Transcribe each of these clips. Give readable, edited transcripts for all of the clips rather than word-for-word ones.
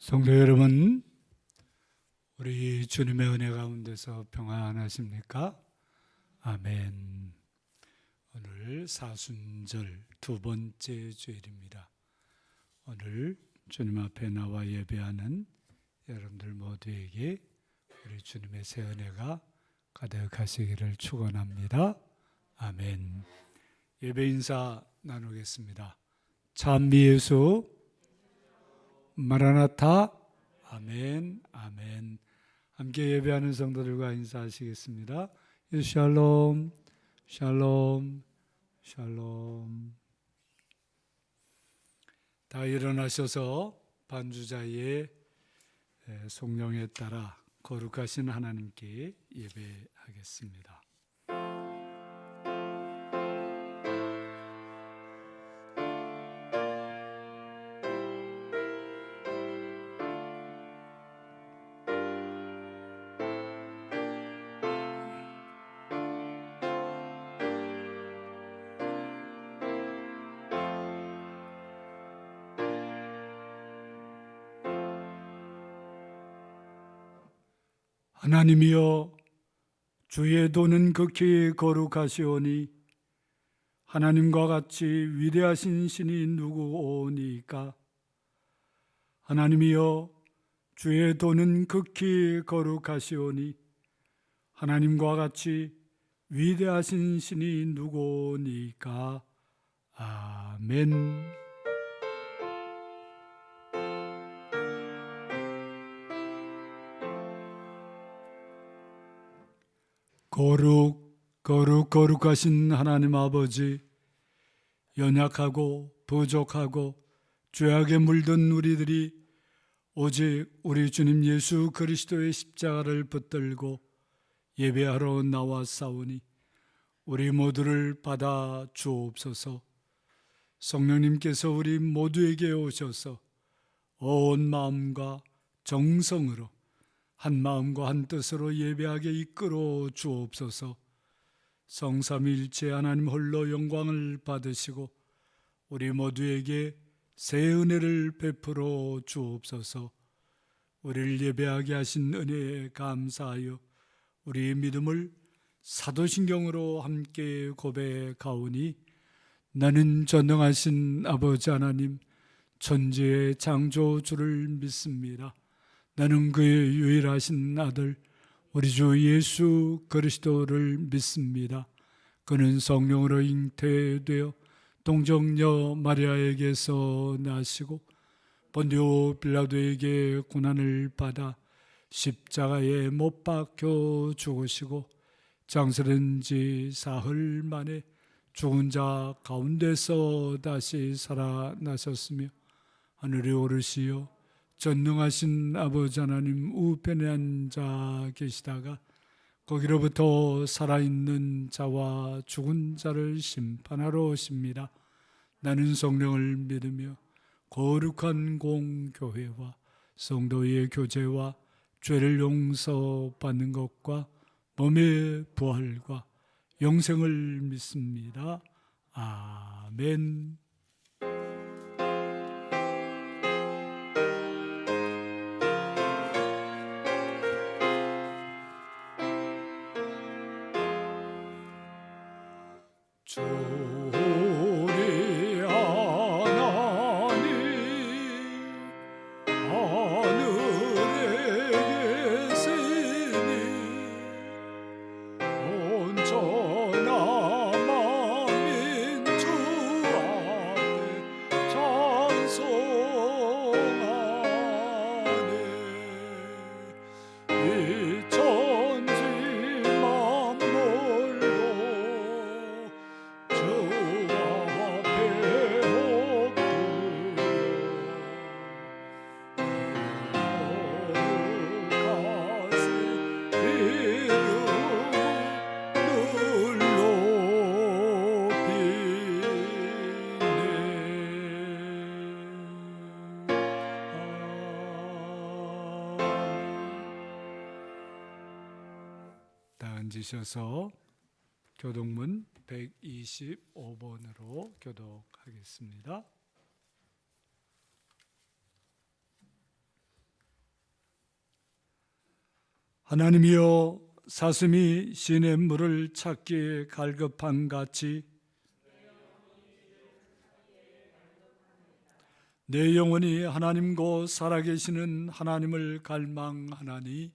성도 여러분, 우리 주님의 은혜 가운데서 평안하십니까? 아멘. 오늘 사순절 두 번째 주일입니다. 오늘 주님 앞에 나와 예배하는 여러분들 모두에게 우리 주님의 새 은혜가 가득하시기를 축원합니다. 아멘. 예배 인사 나누겠습니다. 찬미 예수 마라나타. 아멘. 아멘. 함께 예배하는 성도들과 인사하시겠습니다. 샬롬, 샬롬, 샬롬. 다 일어나셔서 반주자의 성령에 따라 거룩하신 하나님께 예배하겠습니다. 하나님이여, 주의 도는 극히 거룩하시오니 하나님과 같이 위대하신 신이 누구오니까. 하나님이여, 주의 도는 극히 거룩하시오니 하나님과 같이 위대하신 신이 누구오니까. 아멘. 거룩하신 하나님 아버지, 연약하고 부족하고 죄악에 물든 우리들이 오직 우리 주님 예수 그리스도의 십자가를 붙들고 예배하러 나왔사오니 우리 모두를 받아 주옵소서. 성령님께서 우리 모두에게 오셔서 온 마음과 정성으로 한 마음과 한 뜻으로 예배하게 이끌어 주옵소서. 성삼위일체 하나님 홀로 영광을 받으시고 우리 모두에게 새 은혜를 베풀어 주옵소서. 우리를 예배하게 하신 은혜에 감사하여 우리의 믿음을 사도신경으로 함께 고백하오니 나는 전능하신 아버지 하나님 천지의 창조주를 믿습니다. 나는 그의 유일하신 아들 우리 주 예수 그리스도를 믿습니다. 그는 성령으로 잉태되어 동정녀 마리아에게서 나시고 본디오 빌라도에게 고난을 받아 십자가에 못 박혀 죽으시고 장사된 지 사흘 만에 죽은 자 가운데서 다시 살아나셨으며 하늘에 오르시어 전능하신 아버지 하나님 우편에 앉아 계시다가 거기로부터 살아있는 자와 죽은 자를 심판하러 오십니다. 나는 성령을 믿으며 거룩한 공교회와 성도의 교제와 죄를 용서받는 것과 몸의 부활과 영생을 믿습니다. 아멘. 우리 하나님 하늘에 계시니 온전한 만민 주 앞에 찬송하네. 이 천지 만물도 주 앞에 엎드려 거룩하신 이름을 늘 높이네. 다 앉으셔서 교독문 125번으로 교독하겠습니다. 하나님이여, 사슴이 시냇물을 찾기에 갈급한 같이 내 영혼이 하나님 곧 살아계시는 하나님을 갈망하나니,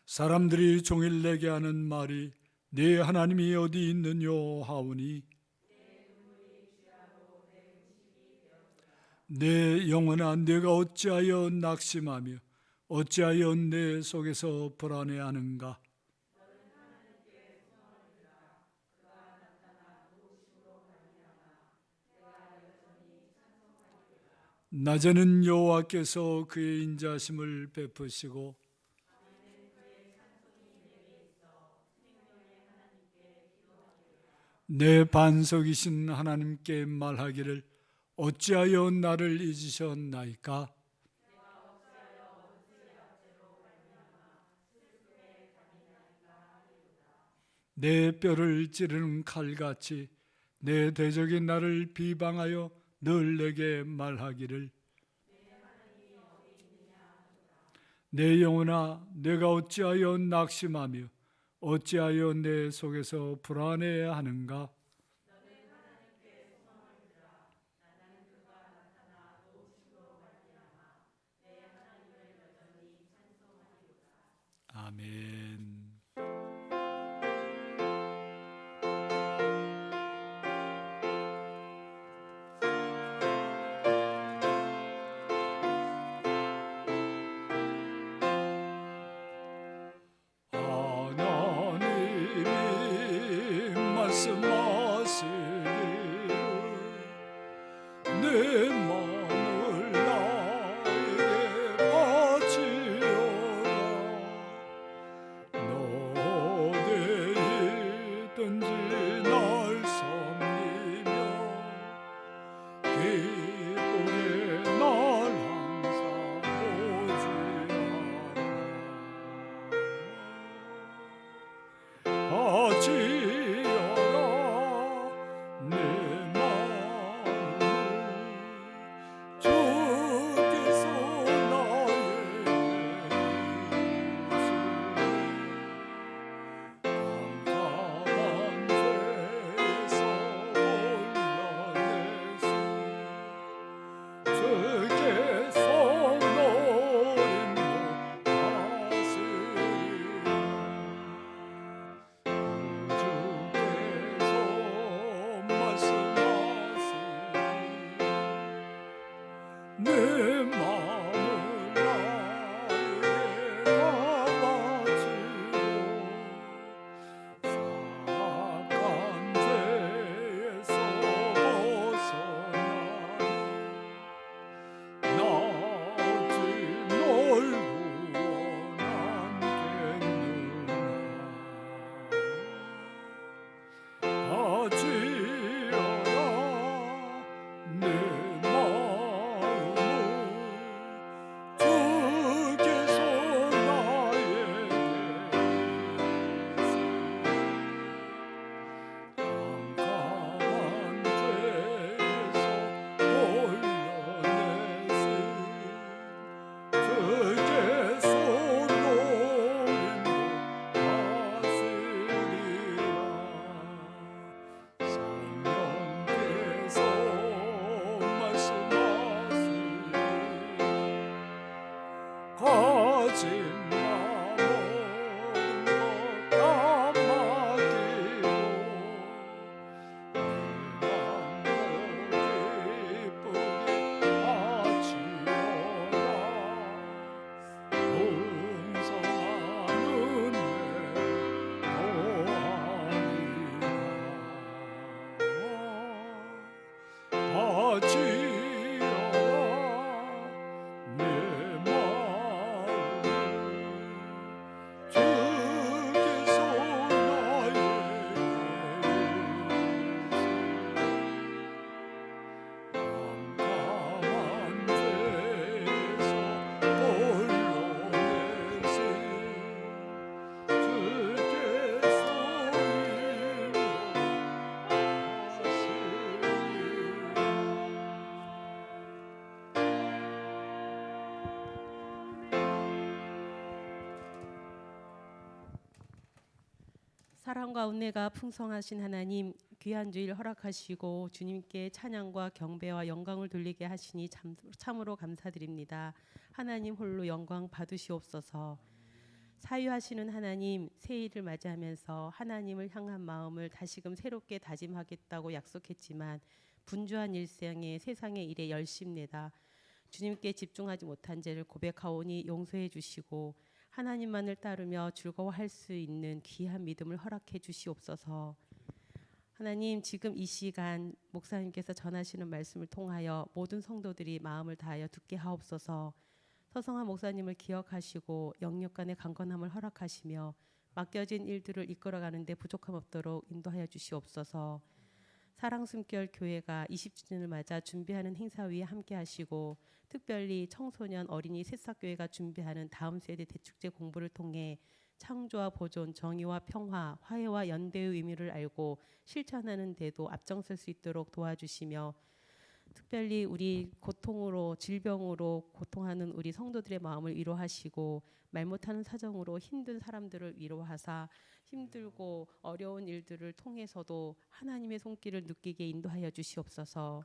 사람들이 종일 내게 하는 말이 네 하나님이 어디 있느뇨 하오니, 내 영혼아 내가 어찌하여 낙심하며 어찌하여 내 속에서 불안해하는가. 낮에는 여호와께서 그의 인자심을 베푸시고 내 반석이신 하나님께 말하기를 어찌하여 나를 잊으셨나이까. 내 뼈를 찌르는 칼같이 내 대적이 나를 비방하여 늘 내게 말하기를 내 영혼아 내가 어찌하여 낙심하며 어찌하여 내 속에서 불안해하는가. 아멘. 하나님이 말씀하시기를 내 마음을 나에게 바치오라. 너 어디에 있든지 날 섬기며 기쁘게 날 항상 바치어라. 내 마음을 주께서 나에게 깜깜한 죄에서 올려내시 주께서 노림도 하시리라. 주께서 말씀하시니 내 마음을 나에게 다 바치고 사악한 죄에서 벗어나니 나 어찌 널 구원하겠느냐. 바치어라. 내 마음을 주께서 나에게 깜깜한 죄에서 올려내시 주께서 노림도 하시리라. 성령께서 말씀하시니 가지 마 모든 것 다 맡기고 내 맘도 기쁘게 바치어라. 풍성한 은혜 더하리라. 바치어라. 내 마음을 주께서 나에게 깜깜한 죄에서 올려내시 주께서 인도하시리라. 사랑과 은혜가 풍성하신 하나님, 귀한 주일 허락하시고 주님께 찬양과 경배와 영광을 돌리게 하시니 참으로 감사드립니다. 하나님 홀로 영광 받으시옵소서. 사유하시는 하나님, 새해를 맞이하면서 하나님을 향한 마음을 다시금 새롭게 다짐하겠다고 약속했지만 분주한 일생에 세상의 일에 열심내다 주님께 집중하지 못한 죄를 고백하오니 용서해 주시고 하나님만을 따르며 즐거워할 수 있는 귀한 믿음을 허락해 주시옵소서. 하나님, 지금 이 시간 목사님께서 전하시는 말씀을 통하여 모든 성도들이 마음을 다하여 듣게 하옵소서. 서성한 목사님을 기억하시고 영육간의 강건함을 허락하시며 맡겨진 일들을 이끌어가는 데 부족함 없도록 인도하여 주시옵소서. 사랑숨결 교회가 20주년을 맞아 준비하는 행사 위에 함께 하시고 특별히 청소년 어린이 새싹교회가 준비하는 다음 세대 대축제 공부를 통해 창조와 보존, 정의와 평화, 화해와 연대의 의미를 알고 실천하는 데도 앞장설 수 있도록 도와주시며 특별히 우리 고통으로 질병으로 고통하는 우리 성도들의 마음을 위로하시고 말 못하는 사정으로 힘든 사람들을 위로하사 힘들고 어려운 일들을 통해서도 하나님의 손길을 느끼게 인도하여 주시옵소서.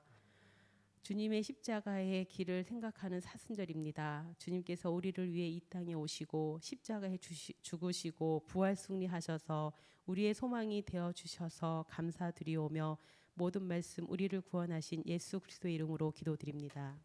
주님의 십자가의 길을 생각하는 사순절입니다. 주님께서 우리를 위해 이 땅에 오시고 십자가에 죽으시고 부활 승리하셔서 우리의 소망이 되어 주셔서 감사드리오며 모든 말씀 우리를 구원하신 예수 그리스도의 이름으로 기도드립니다.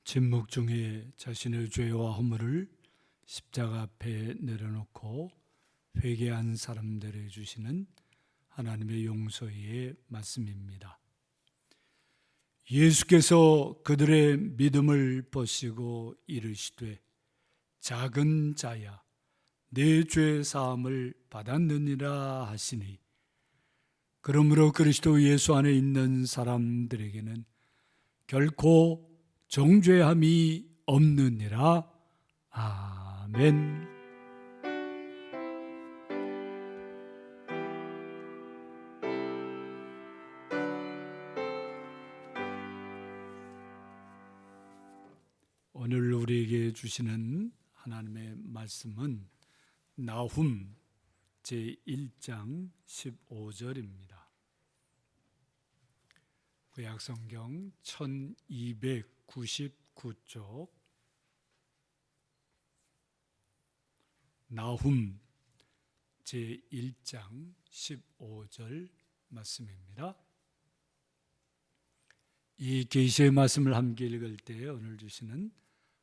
침묵 중에 자신의 죄와 허물을 십자가 앞에 내려놓고 회개한 사람들에게 주시는 하나님의 용서의 말씀입니다. 예수께서 그들의 믿음을 보시고 이르시되 작은 자야 내 죄 사함을 받았느니라 하시니 그러므로 그리스도 예수 안에 있는 사람들에게는 결코 정죄함이 없느니라. 아멘. 오늘 우리에게 주시는 하나님의 말씀은 나훔 제1장 15절입니다. 구약성경 1299쪽 나훔 제1장 15절 말씀입니다. 이 계시의 말씀을 함께 읽을 때 오늘 주시는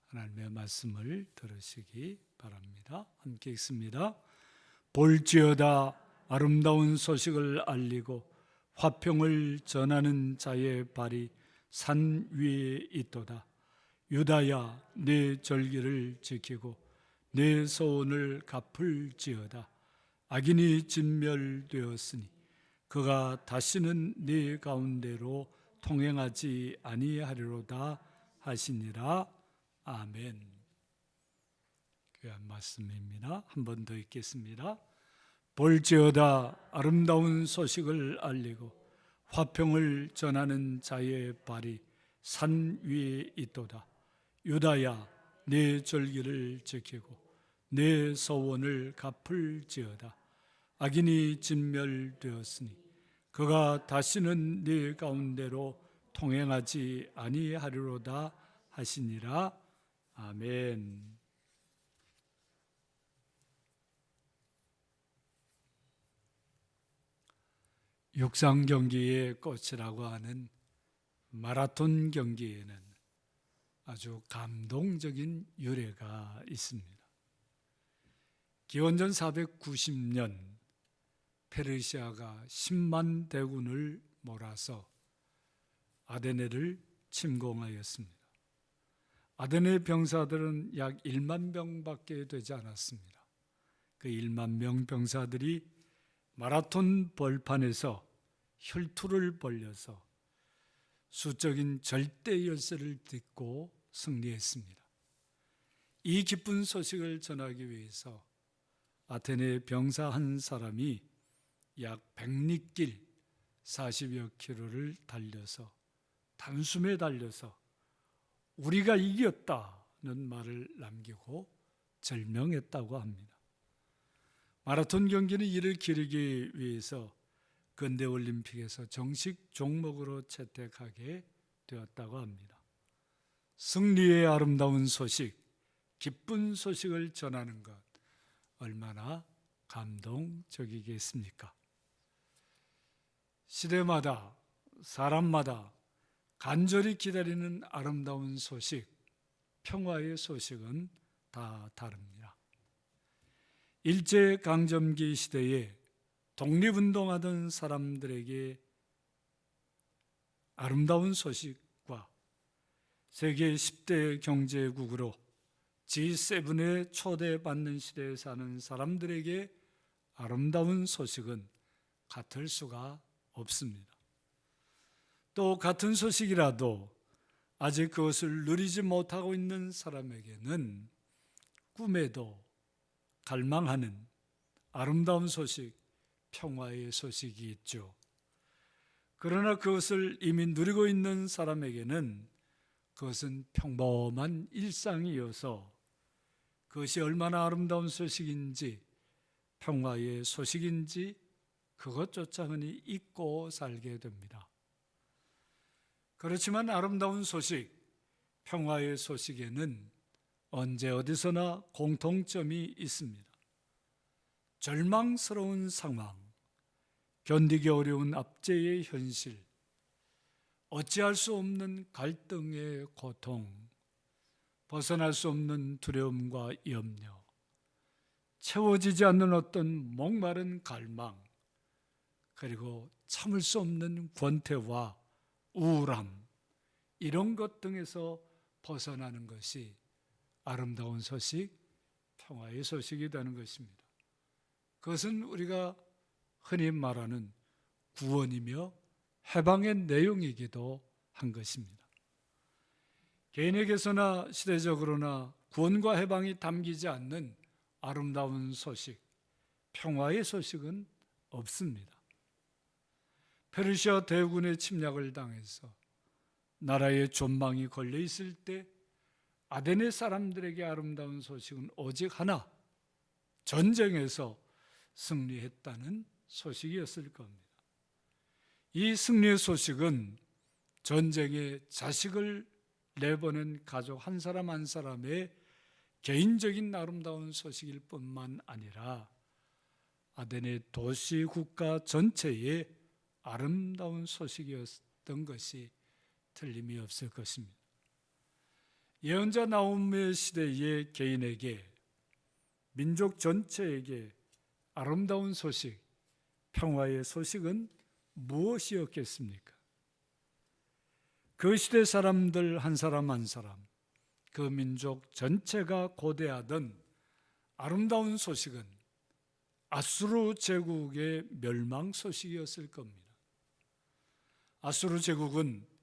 하나님의 말씀을 들으시기 바랍니다. 함께 읽습니다. 볼지어다 아름다운 소식을 알리고 화평을 전하는 자의 발이 산 위에 있도다. 유다야 내 절기를 지키고 내 소원을 갚을지어다. 악인이 진멸되었으니 그가 다시는 네 가운데로 통행하지 아니하리로다 하시니라. 아멘. 귀한 말씀입니다. 한 번 더 읽겠습니다. 볼지어다 아름다운 소식을 알리고 화평을 전하는 자의 발이 산 위에 있도다. 유다야 내 절기를 지키고 내 소원을 갚을지어다. 악인이 진멸되었으니 그가 다시는 네 가운데로 통행하지 아니하리로다 하시니라. 아멘. 육상 경기의 꽃이라고 하는 마라톤 경기에는 아주 감동적인 유래가 있습니다. 기원전 490년 페르시아가 10만 대군을 몰아서 아데네를 침공하였습니다. 아데네 병사들은 약 1만 명밖에 되지 않았습니다. 그 1만 명 병사들이 마라톤 벌판에서 혈투를 벌여서 수적인 절대 열세를 딛고 승리했습니다. 이 기쁜 소식을 전하기 위해서 아테네 병사 한 사람이 약 100리길 40여 킬로를 달려서 단숨에 달려서 우리가 이겼다는 말을 남기고 절명했다고 합니다. 마라톤 경기는 이를 기리기 위해서 근대올림픽에서 정식 종목으로 채택하게 되었다고 합니다. 승리의 아름다운 소식, 기쁜 소식을 전하는 것 얼마나 감동적이겠습니까? 시대마다 사람마다 간절히 기다리는 아름다운 소식, 평화의 소식은 다 다릅니다. 일제강점기 시대에 독립운동하던 사람들에게 아름다운 소식과 세계 10대 경제국으로 G7에 초대받는 시대에 사는 사람들에게 아름다운 소식은 같을 수가 없습니다. 또 같은 소식이라도 아직 그것을 누리지 못하고 있는 사람에게는 꿈에도 갈망하는 아름다운 소식, 평화의 소식이 있죠. 그러나 그것을 이미 누리고 있는 사람에게는 그것은 평범한 일상이어서 그것이 얼마나 아름다운 소식인지, 평화의 소식인지 그것조차 흔히 잊고 살게 됩니다. 그렇지만 아름다운 소식, 평화의 소식에는 언제 어디서나 공통점이 있습니다. 절망스러운 상황, 견디기 어려운 압제의 현실, 어찌할 수 없는 갈등의 고통, 벗어날 수 없는 두려움과 염려, 채워지지 않는 어떤 목마른 갈망, 그리고 참을 수 없는 권태와 우울함, 이런 것 등에서 벗어나는 것이 아름다운 소식, 평화의 소식이 되는 것입니다. 그것은 우리가 흔히 말하는 구원이며 해방의 내용이기도 한 것입니다. 개인에게서나 시대적으로나 구원과 해방이 담기지 않는 아름다운 소식, 평화의 소식은 없습니다. 페르시아 대군의 침략을 당해서 나라의 존망이 걸려 있을 때 아테네 사람들에게 아름다운 소식은 오직 하나, 전쟁에서 승리했다는 소식이었을 겁니다. 이 승리의 소식은 전쟁에 자식을 내보낸 가족 한 사람 한 사람의 개인적인 아름다운 소식일 뿐만 아니라 아테네 도시 국가 전체의 아름다운 소식이었던 것이 틀림이 없을 것입니다. 예언자 나홈의 시대의 개인에게, 민족 전체에게 아름다운 소식, 평화의 소식은 무엇이었겠습니까? 그 시대 사람들 한 사람 한 사람, 그 민족 전체가 고대하던 아름다운 소식은 아수르 제국의 멸망 소식이었을 겁니다. 아수르 제국은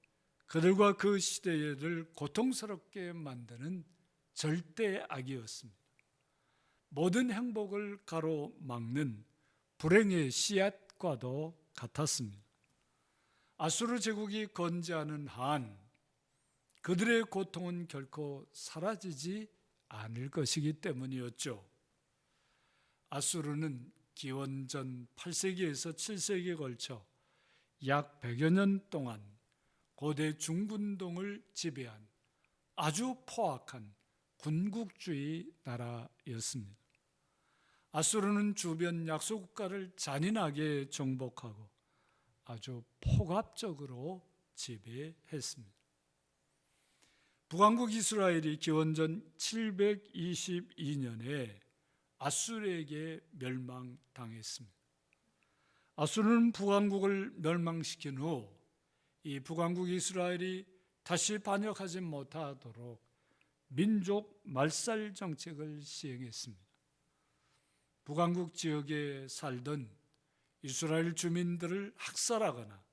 그들과 그 시대를 고통스럽게 만드는 절대 악이었습니다. 모든 행복을 가로막는 불행의 씨앗과도 같았습니다. 아수르 제국이 건재하는 한 그들의 고통은 결코 사라지지 않을 것이기 때문이었죠. 아수르는 기원전 8세기에서 7세기에 걸쳐 약 100여 년 동안 고대 중근동을 지배한 아주 포악한 군국주의 나라였습니다. 아수르는 주변 약소국가를 잔인하게 정복하고 아주 폭압적으로 지배했습니다. 북왕국 이스라엘이 기원전 722년에 아수르에게 멸망당했습니다. 아수르는 북왕국을 멸망시킨 후 이 북왕국 이스라엘이 다시 반역하지 못하도록 민족 말살 정책을 시행했습니다. 북왕국 지역에 살던 이스라엘 주민들을 학살하거나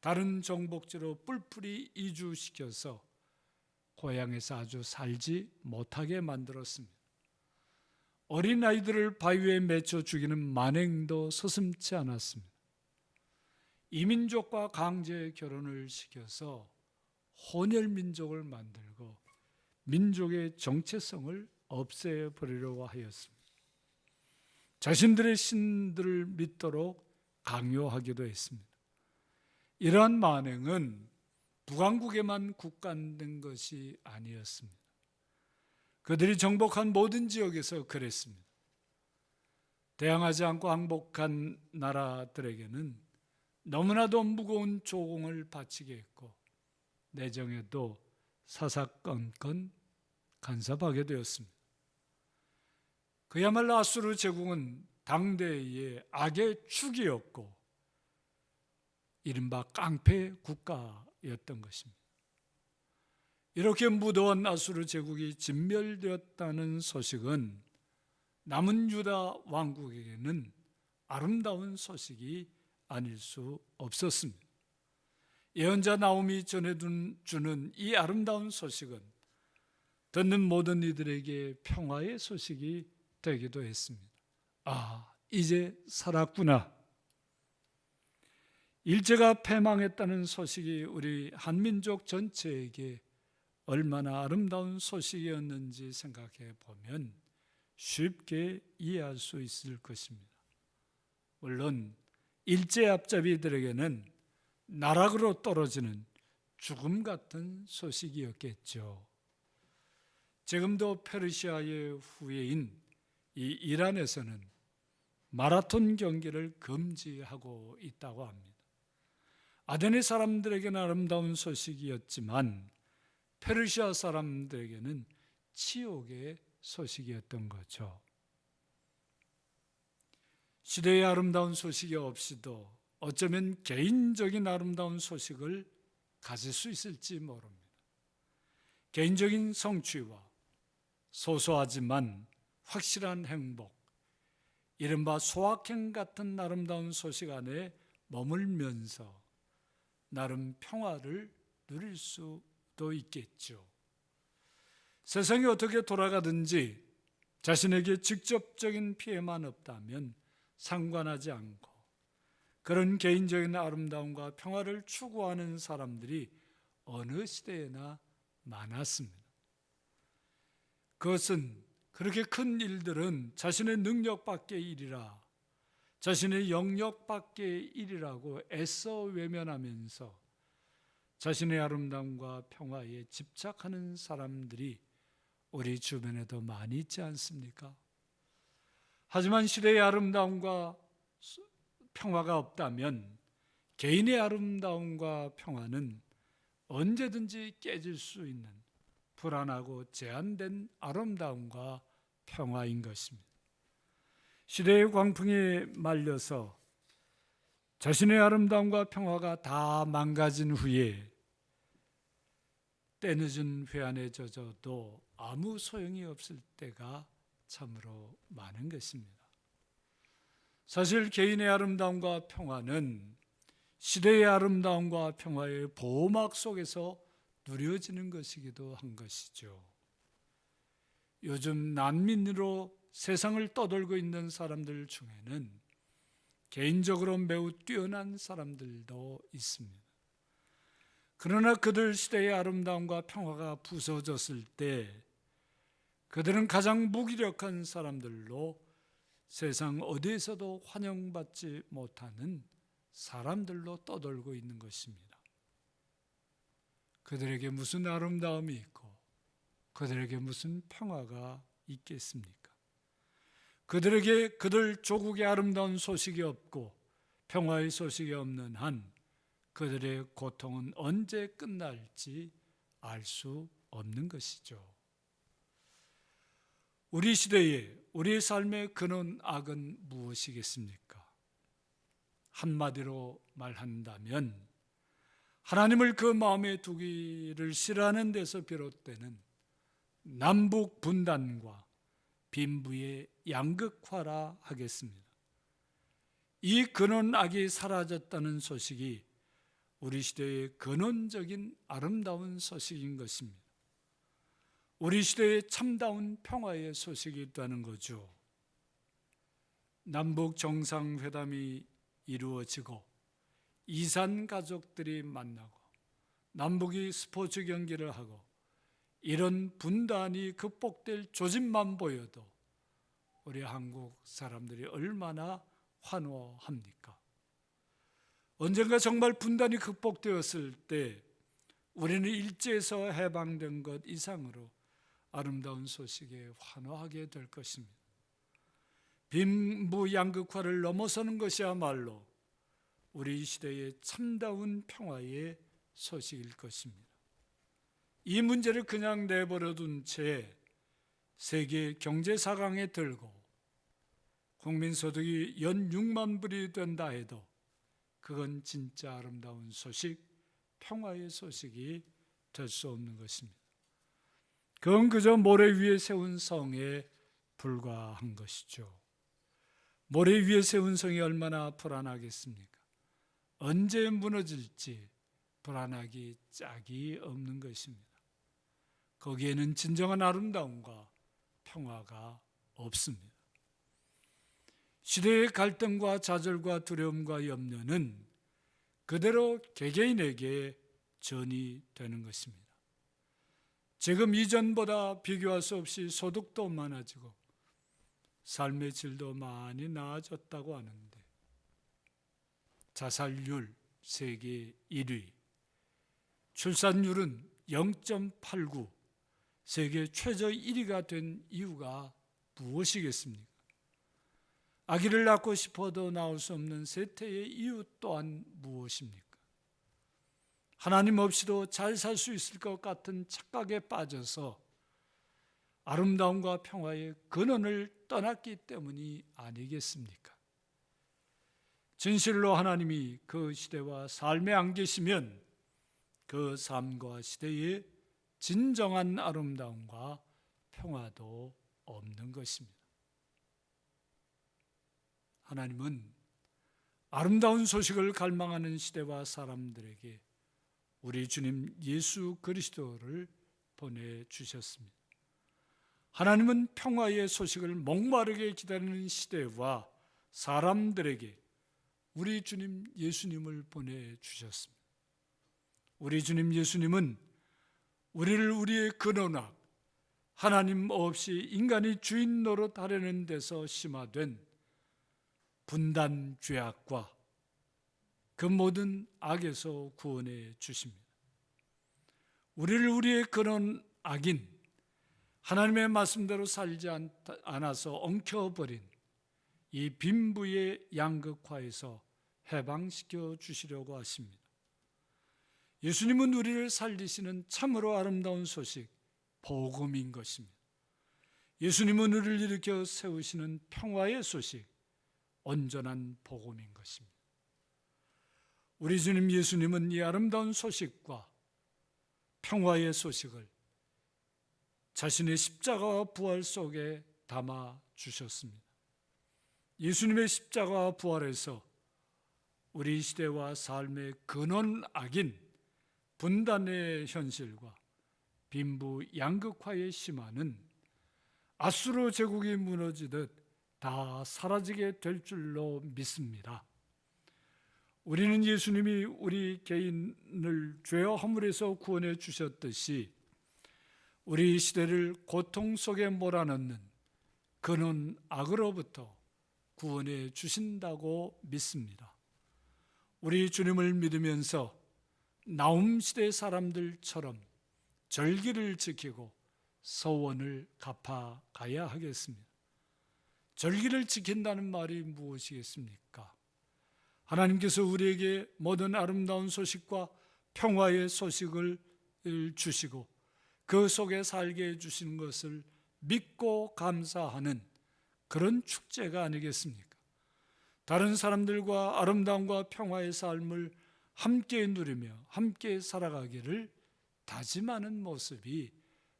다른 정복지로 뿔뿔이 이주시켜서 고향에서 아주 살지 못하게 만들었습니다. 어린아이들을 바위에 맺혀 죽이는 만행도 서슴지 않았습니다. 이민족과 강제 결혼을 시켜서 혼혈민족을 만들고 민족의 정체성을 없애버리려고 하였습니다. 자신들의 신들을 믿도록 강요하기도 했습니다. 이러한 만행은 북왕국에만 국한된 것이 아니었습니다. 그들이 정복한 모든 지역에서 그랬습니다. 대항하지 않고 항복한 나라들에게는 너무나도 무거운 조공을 바치게 했고 내정에도 사사건건 간섭하게 되었습니다. 그야말로 아수르 제국은 당대의 악의 축이었고 이른바 깡패 국가였던 것입니다. 이렇게 무도한 아수르 제국이 진멸되었다는 소식은 남은 유다 왕국에게는 아름다운 소식이 아닐 수 없었습니다. 예언자 나홈이 전해주는 이 아름다운 소식은 듣는 모든 이들에게 평화의 소식이 되기도 했습니다. 아, 이제 살았구나. 일제가 패망했다는 소식이 우리 한민족 전체에게 얼마나 아름다운 소식이었는지 생각해 보면 쉽게 이해할 수 있을 것입니다. 물론 일제 앞잡이들에게는 나락으로 떨어지는 죽음 같은 소식이었겠죠. 지금도 페르시아의 후예인 이 이란에서는 마라톤 경기를 금지하고 있다고 합니다. 아덴의 사람들에게는 아름다운 소식이었지만 페르시아 사람들에게는 치욕의 소식이었던 거죠. 시대의 아름다운 소식이 없이도 어쩌면 개인적인 아름다운 소식을 가질 수 있을지 모릅니다. 개인적인 성취와 소소하지만 확실한 행복, 이른바 소확행 같은 아름다운 소식 안에 머물면서 나름 평화를 누릴 수도 있겠죠. 세상이 어떻게 돌아가든지 자신에게 직접적인 피해만 없다면 상관하지 않고 그런 개인적인 아름다움과 평화를 추구하는 사람들이 어느 시대에나 많았습니다. 그것은 그렇게 큰 일들은 자신의 능력 밖의 일이라, 자신의 영역 밖의 일이라고 애써 외면하면서 자신의 아름다움과 평화에 집착하는 사람들이 우리 주변에도 많이 있지 않습니까? 하지만 시대의 아름다움과 평화가 없다면 개인의 아름다움과 평화는 언제든지 깨질 수 있는 불안하고 제한된 아름다움과 평화인 것입니다. 시대의 광풍에 말려서 자신의 아름다움과 평화가 다 망가진 후에 때늦은 회한에 젖어도 아무 소용이 없을 때가 참으로 많은 것입니다. 사실 개인의 아름다움과 평화는 시대의 아름다움과 평화의 보호막 속에서 누려지는 것이기도 한 것이죠. 요즘 난민으로 세상을 떠돌고 있는 사람들 중에는 개인적으로 매우 뛰어난 사람들도 있습니다. 그러나 그들 시대의 아름다움과 평화가 부서졌을 때 그들은 가장 무기력한 사람들로 세상 어디에서도 환영받지 못하는 사람들로 떠돌고 있는 것입니다. 그들에게 무슨 아름다움이 있고 그들에게 무슨 평화가 있겠습니까? 그들에게 그들 조국의 아름다운 소식이 없고 평화의 소식이 없는 한 그들의 고통은 언제 끝날지 알 수 없는 것이죠. 우리 시대에 우리의 삶의 근원 악은 무엇이겠습니까? 한마디로 말한다면 하나님을 그 마음에 두기를 싫어하는 데서 비롯되는 남북 분단과 빈부의 양극화라 하겠습니다. 이 근원 악이 사라졌다는 소식이 우리 시대의 근원적인 아름다운 소식인 것입니다. 우리 시대의 참다운 평화의 소식이 있다는 거죠. 남북 정상회담이 이루어지고 이산 가족들이 만나고 남북이 스포츠 경기를 하고 이런 분단이 극복될 조짐만 보여도 우리 한국 사람들이 얼마나 환호합니까? 언젠가 정말 분단이 극복되었을 때 우리는 일제에서 해방된 것 이상으로 아름다운 소식에 환호하게 될 것입니다. 빈부 양극화를 넘어서는 것이야말로 우리 시대의 참다운 평화의 소식일 것입니다. 이 문제를 그냥 내버려둔 채 세계 경제 4강에 들고 국민소득이 연 6만 불이 된다 해도 그건 진짜 아름다운 소식, 평화의 소식이 될 수 없는 것입니다. 그건 그저 모래 위에 세운 성에 불과한 것이죠. 모래 위에 세운 성이 얼마나 불안하겠습니까? 언제 무너질지 불안하기 짝이 없는 것입니다. 거기에는 진정한 아름다움과 평화가 없습니다. 시대의 갈등과 좌절과 두려움과 염려는 그대로 개개인에게 전이 되는 것입니다. 지금 이전보다 비교할 수 없이 소득도 많아지고 삶의 질도 많이 나아졌다고 하는데 자살률 세계 1위, 출산율은 0.89, 세계 최저 1위가 된 이유가 무엇이겠습니까? 아기를 낳고 싶어도 낳을 수 없는 세태의 이유 또한 무엇입니까? 하나님 없이도 잘 살 수 있을 것 같은 착각에 빠져서 아름다움과 평화의 근원을 떠났기 때문이 아니겠습니까? 진실로 하나님이 그 시대와 삶에 안 계시면 그 삶과 시대에 진정한 아름다움과 평화도 없는 것입니다. 하나님은 아름다운 소식을 갈망하는 시대와 사람들에게 우리 주님 예수 그리스도를 보내주셨습니다. 하나님은 평화의 소식을 목마르게 기다리는 시대와 사람들에게 우리 주님 예수님을 보내주셨습니다. 우리 주님 예수님은 우리를 우리의 근원악, 하나님 없이 인간이 주인 노릇하려는 데서 심화된 분단 죄악과 그 모든 악에서 구원해 주십니다. 우리를 우리의 근원 악인 하나님의 말씀대로 살지 않아서 엉켜버린 이 빈부의 양극화에서 해방시켜 주시려고 하십니다. 예수님은 우리를 살리시는 참으로 아름다운 소식, 복음인 것입니다. 예수님은 우리를 일으켜 세우시는 평화의 소식, 온전한 복음인 것입니다. 우리 주님 예수님은 이 아름다운 소식과 평화의 소식을 자신의 십자가와 부활 속에 담아 주셨습니다. 예수님의 십자가와 부활에서 우리 시대와 삶의 근원 악인 분단의 현실과 빈부 양극화의 심화는 아수르 제국이 무너지듯 다 사라지게 될 줄로 믿습니다. 우리는 예수님이 우리 개인을 죄와 허물에서 구원해 주셨듯이 우리 시대를 고통 속에 몰아넣는 근원 악으로부터 구원해 주신다고 믿습니다. 우리 주님을 믿으면서 나움 시대 사람들처럼 절기를 지키고 서원을 갚아 가야 하겠습니다. 절기를 지킨다는 말이 무엇이겠습니까? 하나님께서 우리에게 모든 아름다운 소식과 평화의 소식을 주시고 그 속에 살게 해주시는 것을 믿고 감사하는 그런 축제가 아니겠습니까? 다른 사람들과 아름다움과 평화의 삶을 함께 누리며 함께 살아가기를 다짐하는 모습이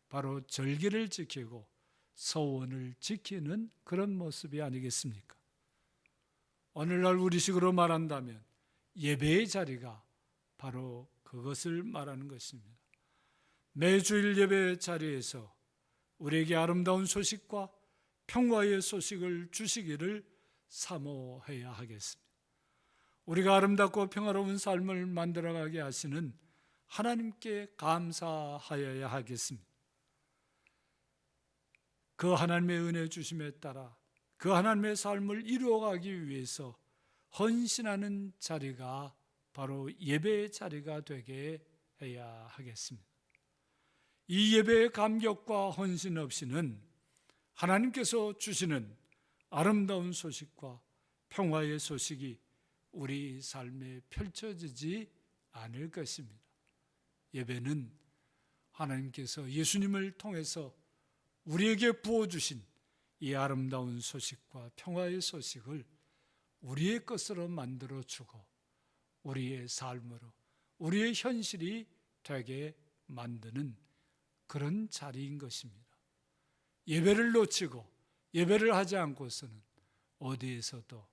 바로 절기를 지키고 서원을 지키는 그런 모습이 아니겠습니까? 오늘날 우리식으로 말한다면 예배의 자리가 바로 그것을 말하는 것입니다. 매주일 예배 자리에서 우리에게 아름다운 소식과 평화의 소식을 주시기를 사모해야 하겠습니다. 우리가 아름답고 평화로운 삶을 만들어가게 하시는 하나님께 감사하여야 하겠습니다. 그 하나님의 은혜 주심에 따라 그 하나님의 삶을 이루어가기 위해서 헌신하는 자리가 바로 예배의 자리가 되게 해야 하겠습니다. 이 예배의 감격과 헌신 없이는 하나님께서 주시는 아름다운 소식과 평화의 소식이 우리 삶에 펼쳐지지 않을 것입니다. 예배는 하나님께서 예수님을 통해서 우리에게 부어주신 이 아름다운 소식과 평화의 소식을 우리의 것으로 만들어주고 우리의 삶으로 우리의 현실이 되게 만드는 그런 자리인 것입니다. 예배를 놓치고 예배를 하지 않고서는 어디에서도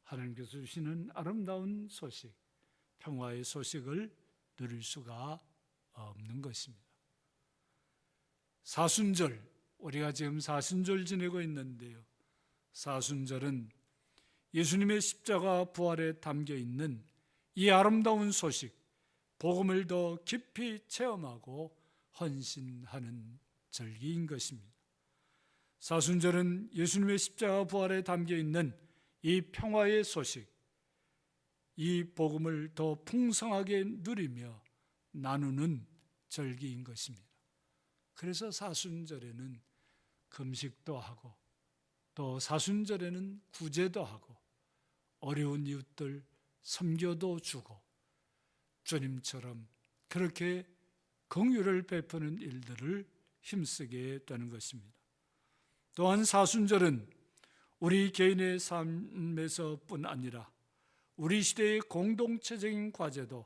하나님께서 주시는 아름다운 소식, 평화의 소식을 누릴 수가 없는 것입니다. 사순절, 우리가 지금 사순절 지내고 있는데요. 사순절은 예수님의 십자가 부활에 담겨 있는 이 아름다운 소식, 복음을 더 깊이 체험하고 헌신하는 절기인 것입니다. 사순절은 예수님의 십자가 부활에 담겨 있는 이 평화의 소식, 이 복음을 더 풍성하게 누리며 나누는 절기인 것입니다. 그래서 사순절에는 금식도 하고 또 사순절에는 구제도 하고 어려운 이웃들 섬겨도 주고 주님처럼 그렇게 긍휼을 베푸는 일들을 힘쓰게 되는 것입니다. 또한 사순절은 우리 개인의 삶에서뿐 아니라 우리 시대의 공동체적인 과제도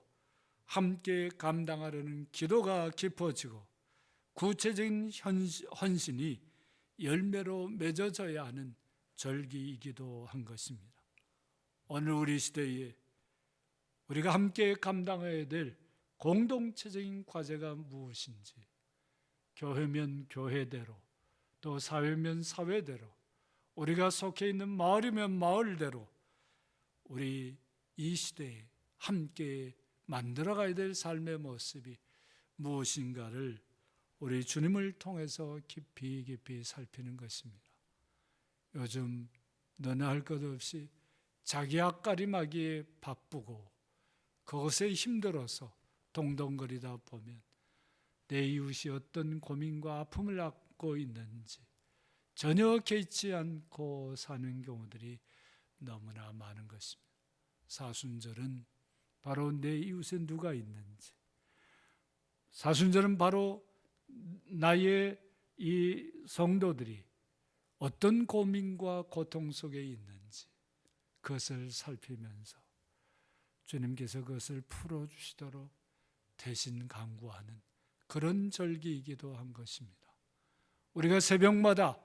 함께 감당하려는 기도가 깊어지고 구체적인 헌신이 열매로 맺어져야 하는 절기이기도 한 것입니다. 오늘 우리 시대에 우리가 함께 감당해야 될 공동체적인 과제가 무엇인지 교회면 교회대로 또 사회면 사회대로 우리가 속해 있는 마을이면 마을대로 우리 이 시대에 함께 만들어가야 될 삶의 모습이 무엇인가를 우리 주님을 통해서 깊이 살피는 것입니다. 요즘 너나 할 것 없이 자기 앞가림하기에 바쁘고 그것에 힘들어서 동동거리다 보면 내 이웃이 어떤 고민과 아픔을 안고 있는지 전혀 개의치 않고 사는 경우들이 너무나 많은 것입니다. 사순절은 바로 내 이웃에 누가 있는지, 사순절은 바로 나의 이 성도들이 어떤 고민과 고통 속에 있는지 그것을 살피면서 주님께서 그것을 풀어주시도록 대신 간구하는 그런 절기이기도 한 것입니다. 우리가 새벽마다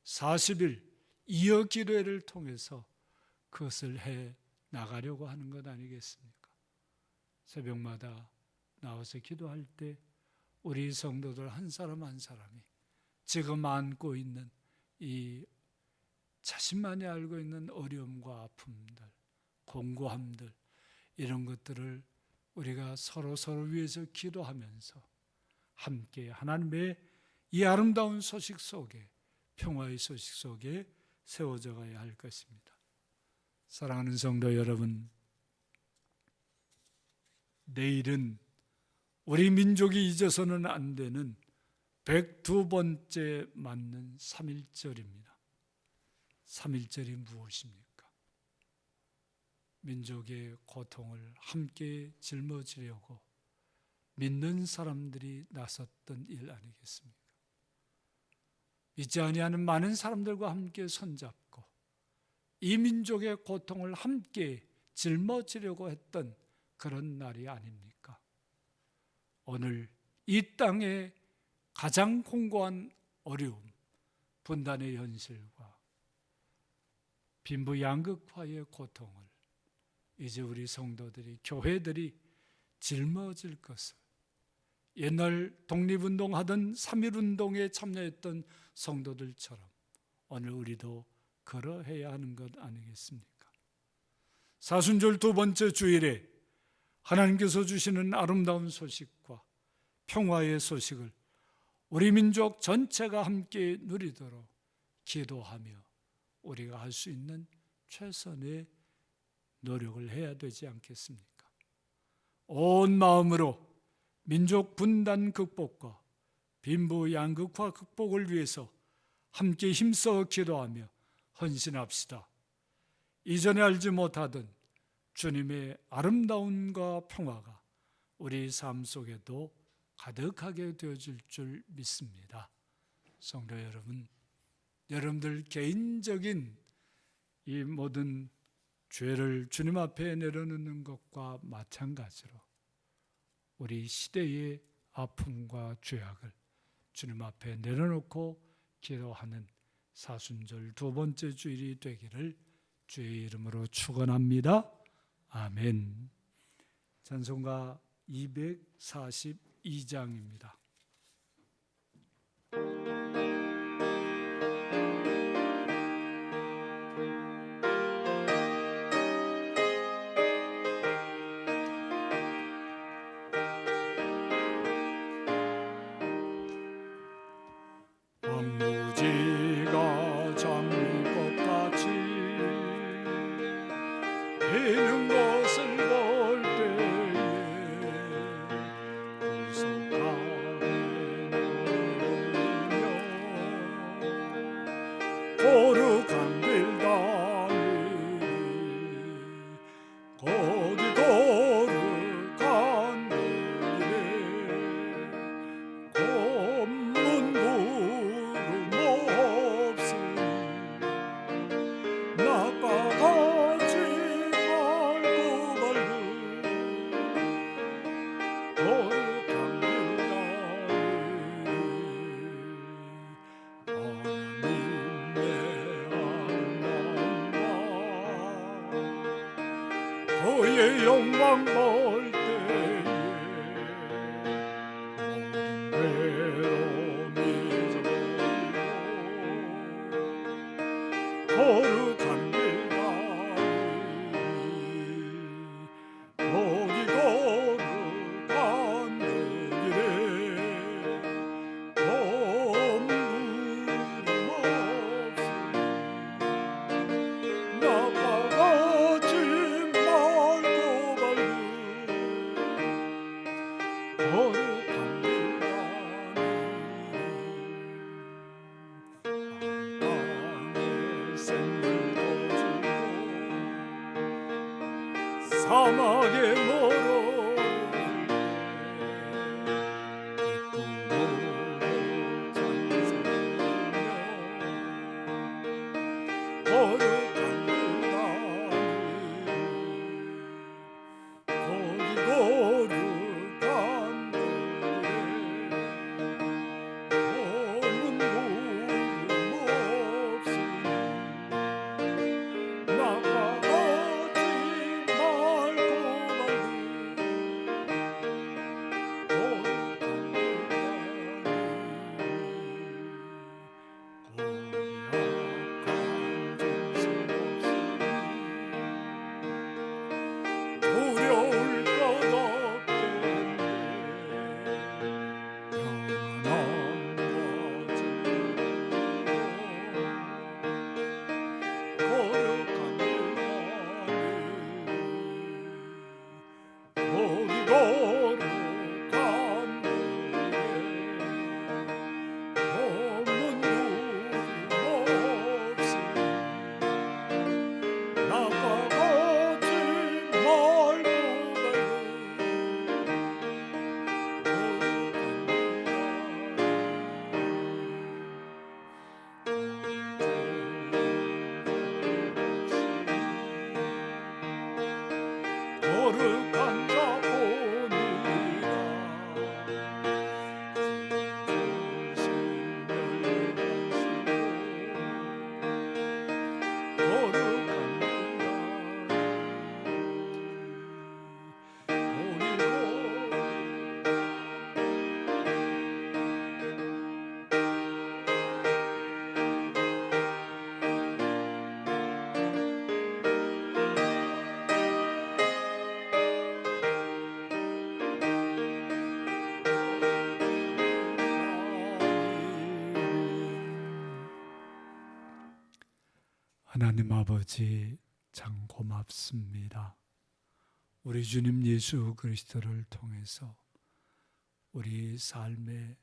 40일 이어 기도회를 통해서 그것을 해 나가려고 하는 것 아니겠습니까? 새벽마다 나와서 기도할 때 우리 성도들 한 사람 한 사람이 지금 안고 있는 이 자신만이 알고 있는 어려움과 아픔들, 공고함들 이런 것들을 우리가 서로 위해서 기도하면서 함께 하나님의 이 아름다운 소식 속에 평화의 소식 속에 세워져 가야 할 것입니다. 사랑하는 성도 여러분, 내일은 우리 민족이 잊어서는 안 되는 102번째 맞는 3.1절입니다. 3.1절이 무엇입니까? 민족의 고통을 함께 짊어지려고 믿는 사람들이 나섰던 일 아니겠습니까? 믿지 아니하는 많은 사람들과 함께 손잡고 이 민족의 고통을 함께 짊어지려고 했던 그런 날이 아닙니까? 오늘 이 땅의 가장 공고한 어려움, 분단의 현실과 빈부양극화의 고통을 이제 우리 성도들이, 교회들이 짊어질 것을 옛날 독립운동하던 3.1운동에 참여했던 성도들처럼 오늘 우리도 걸어해야 하는 것 아니겠습니까? 사순절 두 번째 주일에 하나님께서 주시는 아름다운 소식과 평화의 소식을 우리 민족 전체가 함께 누리도록 기도하며 우리가 할 수 있는 최선의 노력을 해야 되지 않겠습니까? 온 마음으로 민족 분단 극복과 빈부 양극화 극복을 위해서 함께 힘써 기도하며 헌신합시다. 이전에 알지 못하던 주님의 아름다움과 평화가 우리 삶 속에도 가득하게 되어질 줄 믿습니다. 성도 여러분, 여러분들 개인적인 이 모든 죄를 주님 앞에 내려놓는 것과 마찬가지로 우리 시대의 아픔과 죄악을 주님 앞에 내려놓고 기도하는 사순절 두 번째 주일이 되기를 주의 이름으로 축원합니다. 아멘. 찬송가 242장입니다. 황무지가 잠길 것 같이 비는 것을 볼 때에 구속함에 누리며 거룩한 길 다니리 거기 거룩한 길에 검문 구름 없으니 나빠가지 말고 발로 거룩한 길 다니리 하나님의 안남과 그의 영광 볼 때에 모든 괴로움이 잊어버리고 거룩한 길 다니리 거기 거룩한 길에 검은 구름 없으니 나빠가지 말고 발로 거룩한 길 다니리 땅에 샘물도 주고 사막에 멀어올 때 기쁨으로 찬송하며 거룩한 길 다니리 거기 거룩한 길에 검은 구름 없으니 나빠가지 말고 발로 거룩한 길 다니리 거기 악한 정신 없으니 두려울 것 없겠네 평안함과 즐거움 거룩한 길 다니리 거기 거룩한 길에 검은 구름 없으니 나빠가지 말고 거룩한 자 보니라 진심 열반시고 거룩한 길 다니리 거기 하나님 아버지, 참 고맙습니다. 우리 주님 예수 그리스도를 통해서 우리 삶에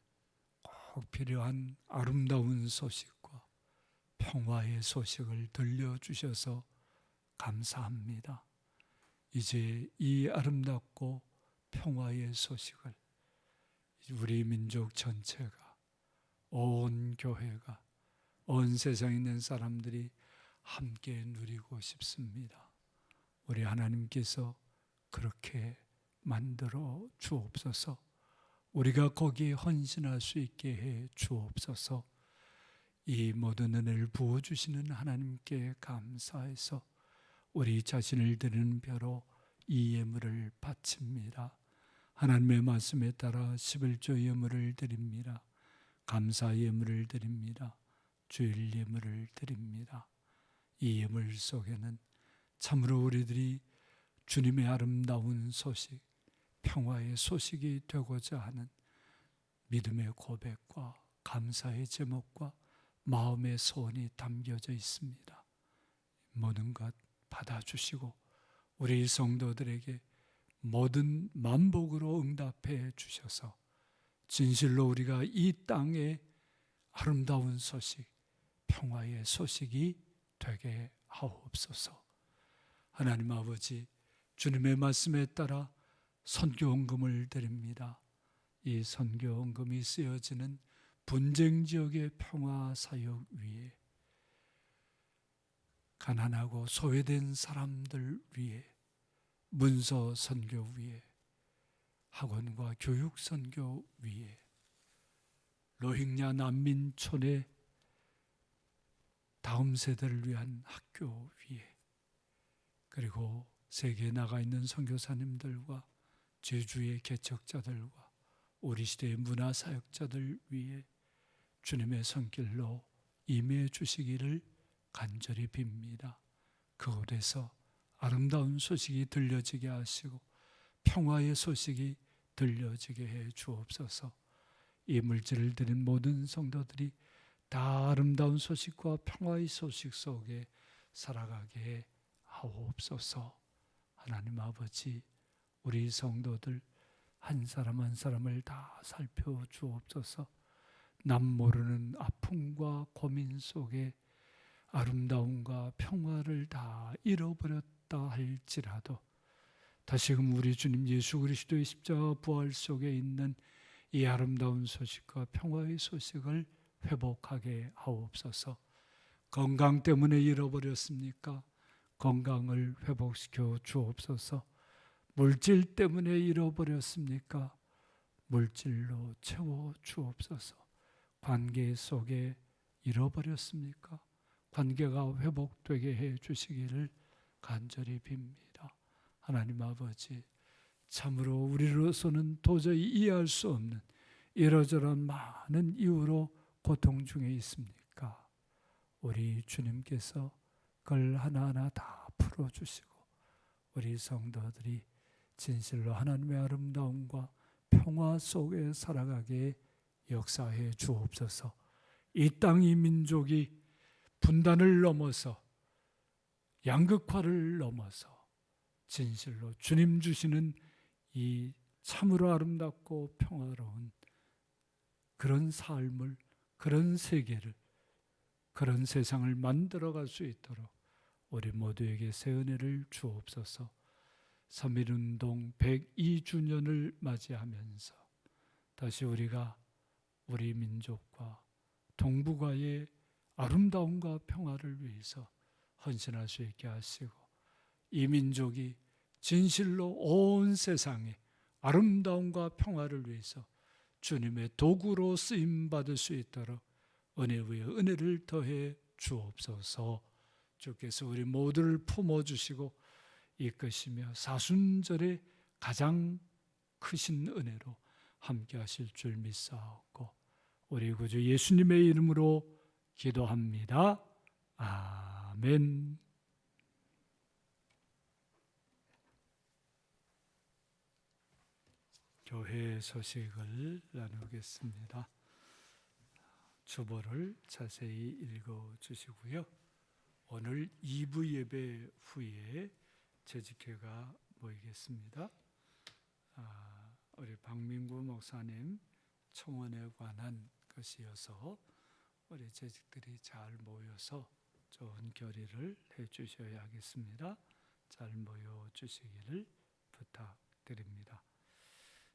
꼭 필요한 아름다운 소식과 평화의 소식을 들려주셔서 감사합니다. 이제 이 아름답고 평화의 소식을 우리 민족 전체가, 온 교회가, 온 세상에 있는 사람들이 함께 누리고 싶습니다. 우리 하나님께서 그렇게 만들어 주옵소서. 우리가 거기에 헌신할 수 있게 해 주옵소서. 이 모든 은혜를 부어주시는 하나님께 감사해서 우리 자신을 드리는 배로 이 예물을 바칩니다. 하나님의 말씀에 따라 11조 예물을 드립니다. 감사 예물을 드립니다. 주일 예물을 드립니다. 이 예물 속에는 참으로 우리들이 주님의 아름다운 소식, 평화의 소식이 되고자 하는 믿음의 고백과 감사의 제목과 마음의 소원이 담겨져 있습니다. 모든 것 받아주시고 우리 성도들에게 모든 만복으로 응답해 주셔서 진실로 우리가 이 땅에 아름다운 소식, 평화의 소식이 되게 하옵소서. 하나님 아버지, 주님의 말씀에 따라 선교헌금을 드립니다. 이 선교헌금이 쓰여지는 분쟁 지역의 평화 사역 위에, 가난하고 소외된 사람들 위에, 문서 선교 위에, 학원과 교육 선교 위에, 로힝야 난민촌의 다음 세대를 위한 학교 위에, 그리고 세계에 나가 있는 선교사님들과 제주의 개척자들과 우리 시대의 문화사역자들 위에 주님의 손길로 임해 주시기를 간절히 빕니다. 그곳에서 아름다운 소식이 들려지게 하시고 평화의 소식이 들려지게 해 주옵소서. 이 물질을 드린 모든 성도들이 다 아름다운 소식과 평화의 소식 속에 살아가게 하옵소서. 하나님 아버지, 우리 성도들 한 사람 한 사람을 다 살펴주옵소서. 남 모르는 아픔과 고민 속에 아름다움과 평화를 다 잃어버렸다 할지라도 다시금 우리 주님 예수 그리스도의 십자가 부활 속에 있는 이 아름다운 소식과 평화의 소식을 회복하게 하옵소서. 건강 때문에 잃어버렸습니까? 건강을 회복시켜 주옵소서. 물질 때문에 잃어버렸습니까? 물질로 채워 주옵소서. 관계 속에 잃어버렸습니까? 관계가 회복되게 해 주시기를 간절히 빕니다. 하나님 아버지, 참으로 우리로서는 도저히 이해할 수 없는 이러저러한 많은 이유로 고통 중에 있습니까? 우리 주님께서 그걸 하나하나 다 풀어주시고 우리 성도들이 진실로 하나님의 아름다움과 평화 속에 살아가게 역사해 주옵소서. 이 땅 이 민족이 분단을 넘어서 양극화를 넘어서 진실로 주님 주시는 이 참으로 아름답고 평화로운 그런 삶을, 그런 세계를, 그런 세상을 만들어갈 수 있도록 우리 모두에게 새 은혜를 주옵소서. 3.1운동 102주년을 맞이하면서 다시 우리가 우리 민족과 동북아의 아름다움과 평화를 위해서 헌신할 수 있게 하시고 이 민족이 진실로 온 세상에 아름다움과 평화를 위해서 주님의 도구로 쓰임받을 수 있도록 은혜 위에 은혜를 더해 주옵소서. 주께서 우리 모두를 품어주시고 이끄시며 사순절에 가장 크신 은혜로 함께 하실 줄 믿사옵고 우리 구주 예수님의 이름으로 기도합니다. 아멘. 교회 소식을 나누겠습니다. 주보를 자세히 읽어 주시고요. 오늘 2부 예배 후에 재직회가 모이겠습니다. 우리 박민구 목사님 청원에 관한 것이어서 우리 재직들이 잘 모여서 좋은 결의를 해 주셔야 하겠습니다. 잘 모여 주시기를 부탁드립니다.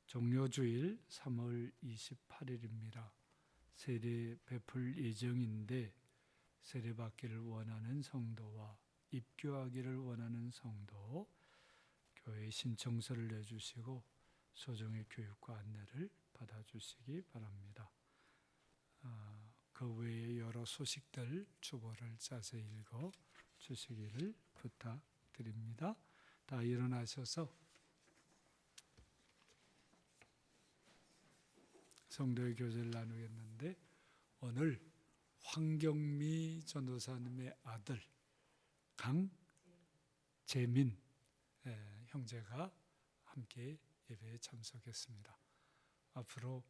종료주일 3월 28일입니다. 세례 베풀 예정인데 세례받기를 원하는 성도와 입교하기를 원하는 성도 교회 신청서를 내주시고 소정의 교육과 안내를 받아주시기 바랍니다. 그 외에 여러 소식들 주보를 자세히 읽어 주시기를 부탁드립니다. 다 일어나셔서 성도의 교제를 나누겠는데 오늘 황경미 전도사님의 아들 강재민 형제가 함께 예배에 참석했습니다. 앞으로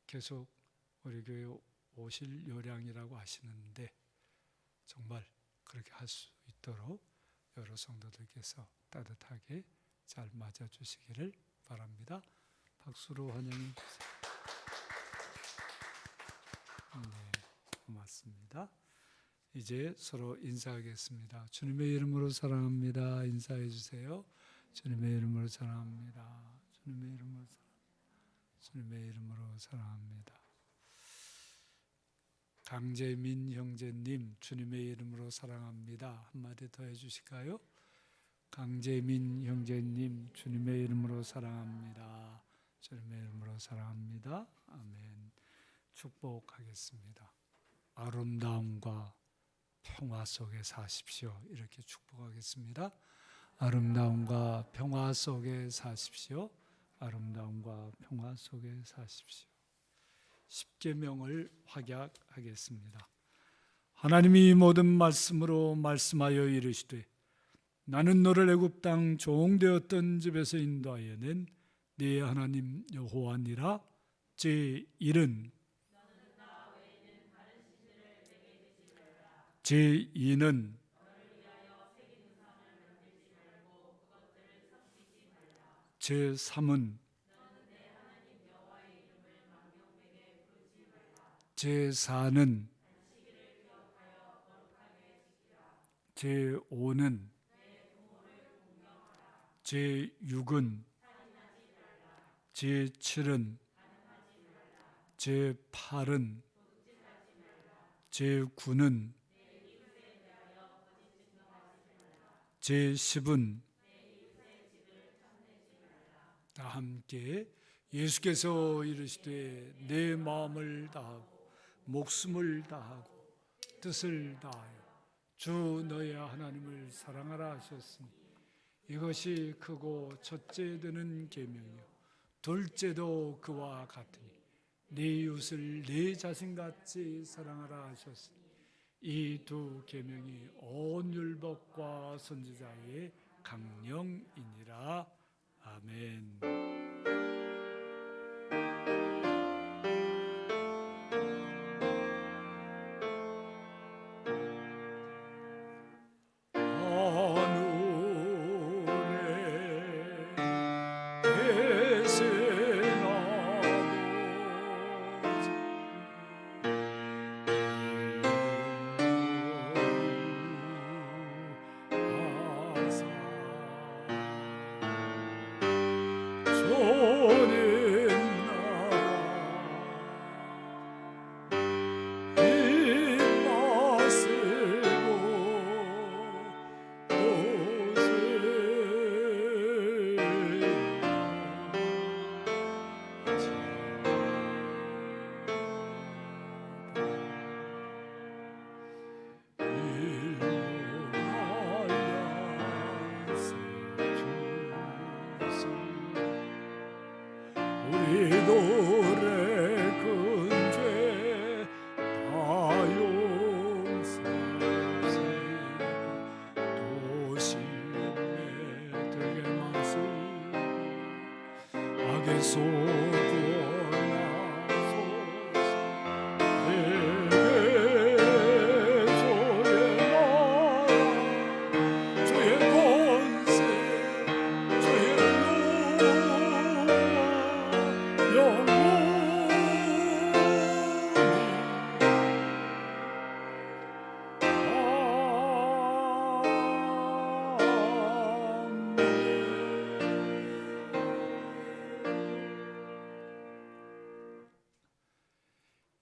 계속 우리 교회 오실 요량이라고 하시는데 정말 그렇게 할 수 있도록 여러 성도들께서 따뜻하게 잘 맞아주시기를 바랍니다. 박수로 환영해 주세요. 네, 고맙습니다. 이제 서로 인사하겠습니다. 주님의 이름으로 사랑합니다. 인사해 주세요. 주님의 이름으로 사랑합니다. 주님의 이름으로 주님의 이름으로 사랑합니다. 강재민 형제님, 주님의 이름으로 사랑합니다. 한마디 더 해주실까요? 강재민 형제님, 주님의 이름으로 사랑합니다. 주님의 이름으로 사랑합니다. 아멘. 축복하겠습니다. 아름다움과 평화 속에 사십시오. 이렇게 축복하겠습니다. 아름다움과 평화 속에 사십시오. 아름다움과 평화 속에 사십시오. 10계명을 확약하겠습니다. 하나님이 모든 말씀으로 말씀하여 이르시되 나는 너를 애굽 땅 종되었던 집에서 인도하여 낸 네 하나님 여호와니라. 제1은 제2는 제3은 제4는 제5는 제6은 제7은 제8은 제9는 제10은 다 함께 예수께서 이르시되 내 마음을 다하고 목숨을 다하고 뜻을 다하여 주 너의 하나님을 사랑하라 하셨으니 이것이 크고 첫째 되는 계명이요 둘째도 그와 같으니 네 이웃을 네 자신같이 사랑하라 하셨으니 이 두 계명이 온 율법과 선지자의 강령이니라. 아멘.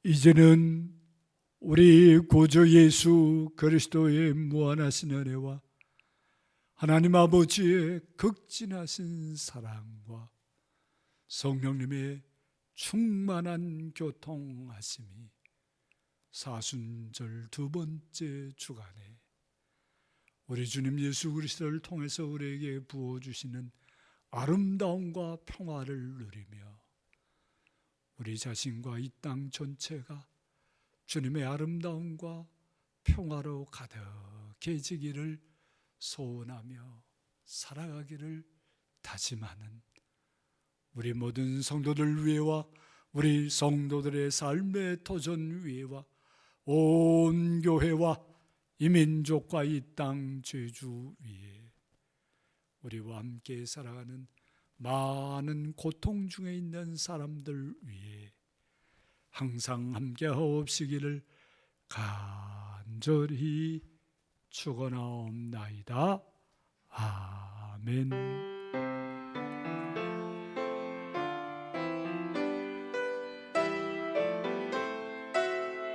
이제는 우리 구주 예수 그리스도의 무한하신 은혜와 하나님 아버지의 극진하신 사랑과 성령님의 충만한 교통하심이 사순절 두 번째 주간에 우리 주님 예수 그리스도를 통해서 우리에게 부어주시는 아름다움과 평화를 누리며 우리 자신과 이 땅 전체가 주님의 아름다움과 평화로 가득해지기를 소원하며 살아가기를 다짐하는 우리 모든 성도들 위에와 우리 성도들의 삶의 도전 위에와 온 교회와 이 민족과 이 땅 제주 위에 우리와 함께 살아가는 많은 고통 중에 있는 사람들 위에 항상 함께 하옵시기를 간절히 축원하옵나이다. 아멘.